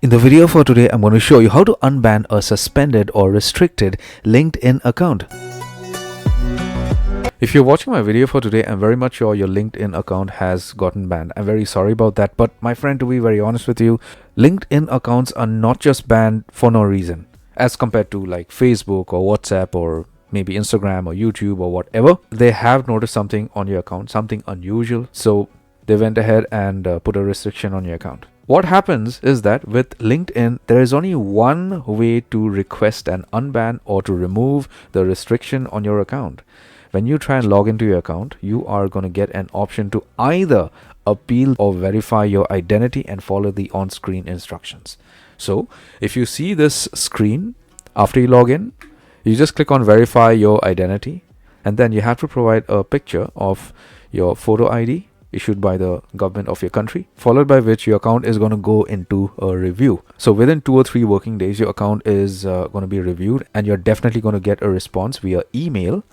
In the video for today, I'm going to show you how to unban a suspended or restricted LinkedIn account. If you're watching my video for today, I'm very much sure your LinkedIn account has gotten banned. I'm very sorry about that, but my friend, to be very honest with you, LinkedIn accounts are not just banned for no reason as compared to like Facebook or WhatsApp or maybe Instagram or YouTube or whatever. They have noticed something on your account, something unusual, so they went ahead and put a restriction on your account. What happens is that with LinkedIn, there is only one way to request an unban or to remove the restriction on your account. When you try and log into your account, you are going to get an option to either appeal or verify your identity and follow the on-screen instructions. So if you see this screen after you log in, you just click on verify your identity, and then you have to provide a picture of your photo ID issued by the government of your country, followed by which your account is going to go into a review. So within 2 or 3 working days, your account is going to be reviewed, and you're definitely going to get a response via email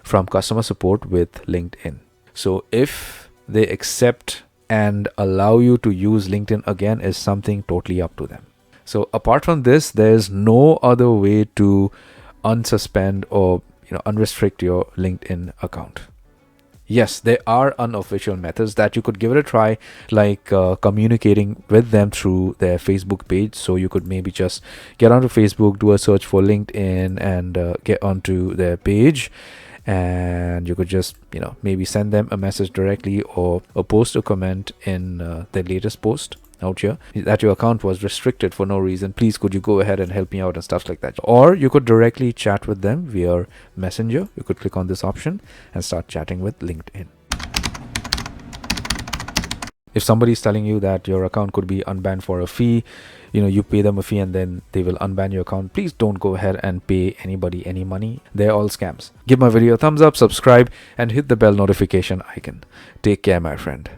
from customer support with LinkedIn. So if they accept and allow you to use LinkedIn again is something totally up to them. So apart from this, there's no other way to unsuspend or unrestrict your LinkedIn account. Yes, there are unofficial methods that you could give it a try, like communicating with them through their Facebook page. So you could maybe just get onto Facebook, do a search for LinkedIn, and get onto their page. And you could just, maybe send them a message directly or post a comment in their latest post out here that your account was restricted for no reason. Please, could you go ahead and help me out and stuff like that. Or you could directly chat with them via Messenger. You could click on this option and start chatting with LinkedIn. If somebody is telling you that your account could be unbanned for a fee, you pay them a fee and then they will unban your account, please don't go ahead and pay anybody any money. They're all scams. Give my video a thumbs up, subscribe, and hit the bell notification icon. Take care, my friend.